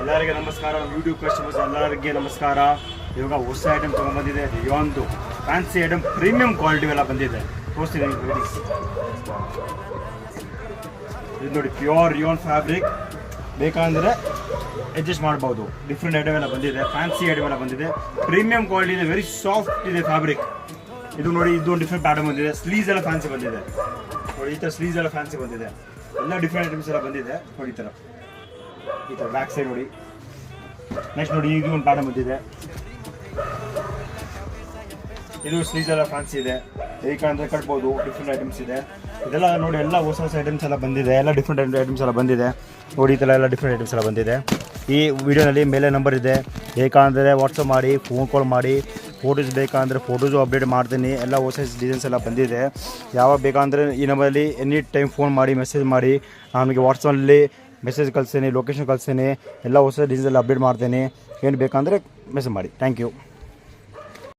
ಎಲ್ಲರಿಗೆ ನಮಸ್ಕಾರ, YouTube customers ಎಲ್ಲರಿಗೆ ನಮಸ್ಕಾರ. ಇವಾಗ ಹೊಸ ಐಟಮ್ ತೊಗೊಂಡ್ಬಂದಿದೆ. ರಿಯಾನ್ದು ಫ್ಯಾನ್ಸಿ ಐಟಮ್ ಪ್ರೀಮಿಯಂ ಕ್ವಾಲಿಟಿ ಎಲ್ಲ ಬಂದಿದೆ. ತೋರಿಸ್ತೀನಿ ಇದು ನೋಡಿ, ಪ್ಯೂರ್ ರಿಯಾನ್ ಫ್ಯಾಬ್ರಿಕ್. ಬೇಕಂದರೆ ಅಡ್ಜಸ್ಟ್ ಮಾಡ್ಬೋದು. ಡಿಫ್ರೆಂಟ್ ಐಟಮ್ ಎಲ್ಲ ಬಂದಿದೆ, ಫ್ಯಾನ್ಸಿ ಐಟಮ್ ಎಲ್ಲ ಬಂದಿದೆ. ಪ್ರೀಮಿಯಂ ಕ್ವಾಲಿಟಿ ಇದೆ, ವೆರಿ ಸಾಫ್ಟ್ ಇದೆ ಫ್ಯಾಬ್ರಿಕ್. ಇದು ನೋಡಿ, ಇದು ಡಿಫ್ರೆಂಟ್ ಪ್ಯಾಟರ್ನ್ ಬಂದಿದೆ. ಸ್ಲೀವ್ಸ್ ಎಲ್ಲ ಫ್ಯಾನ್ಸಿ ಬಂದಿದೆ ನೋಡಿ, ಈ ಥರ ಸ್ಲೀವ್ಸ್ ಎಲ್ಲ ಫ್ಯಾನ್ಸಿ ಬಂದಿದೆ. ಎಲ್ಲ ಡಿಫ್ರೆಂಟ್ ಐಟಮ್ಸ್ ಎಲ್ಲ ಬಂದಿದೆ ನೋಡಿ. ಈ ಥರ ಬ್ಯಾಕ್ ಸೈಡ್ ನೋಡಿ. ನೆಕ್ಸ್ಟ್ ನೋಡಿ, ಈಗ ಒಂದು ಪ್ಯಾಟರ್ನ್ ಬಂದಿದೆ. ಇದು ಸ್ಲೀವ್ಸ್ ಎಲ್ಲ ಫ್ಯಾನ್ಸಿ ಇದೆ. ಏಕೆಂದರೆ ಕಟ್ಬೋದು. ಡಿಫ್ರೆಂಟ್ ಐಟಮ್ಸ್ ಇದೆ. ಇದೆಲ್ಲ ನೋಡಿ, ಎಲ್ಲ ಹೊಸ ಹೊಸ ಐಟಮ್ಸ್ ಎಲ್ಲ ಬಂದಿದೆ. ಎಲ್ಲ ಡಿಫ್ರೆಂಟ್ ಐಟಮ್ಸ್ ಎಲ್ಲ ಬಂದಿದೆ ನೋಡಿ. ಈ ಥರ ಎಲ್ಲ ಡಿಫ್ರೆಂಟ್ ಐಟಮ್ಸ್ ಎಲ್ಲ ಬಂದಿದೆ. ಈ ವಿಡಿಯೋನಲ್ಲಿ ಮೇಲೆ ನಂಬರ್ ಇದೆ. ಬೇಕಂದರೆ ವಾಟ್ಸಪ್ ಮಾಡಿ, ಫೋನ್ ಕಾಲ್ ಮಾಡಿ. ಫೋಟೋಸ್ ಬೇಕಂದರೆ ಫೋಟೋಸು ಅಪ್ಡೇಟ್ ಮಾಡ್ತೀನಿ. ಎಲ್ಲ ಹೊಸ ಡಿಸೈನ್ಸ್ ಎಲ್ಲ ಬಂದಿದೆ. ಯಾವಾಗ ಬೇಕಂದರೆ ಈ ನಂಬರಲ್ಲಿ ಎನಿ ಟೈಮ್ ಫೋನ್ ಮಾಡಿ, ಮೆಸೇಜ್ ಮಾಡಿ. ನನಗೆ ವಾಟ್ಸಪ್ಪಲ್ಲಿ ಮೆಸೇಜ್ ಕಳಿಸ್ತೀನಿ, ಲೊಕೇಶನ್ ಕಳಿಸ್ತೀನಿ. ಎಲ್ಲ ಹೊಸ ಡಿಸೈನ್ಸ್ ಎಲ್ಲ ಅಪ್ಡೇಟ್ ಮಾಡ್ತೀನಿ. ಏನು ಬೇಕಂದರೆ ಮೆಸೇಜ್ ಮಾಡಿ. Thank you.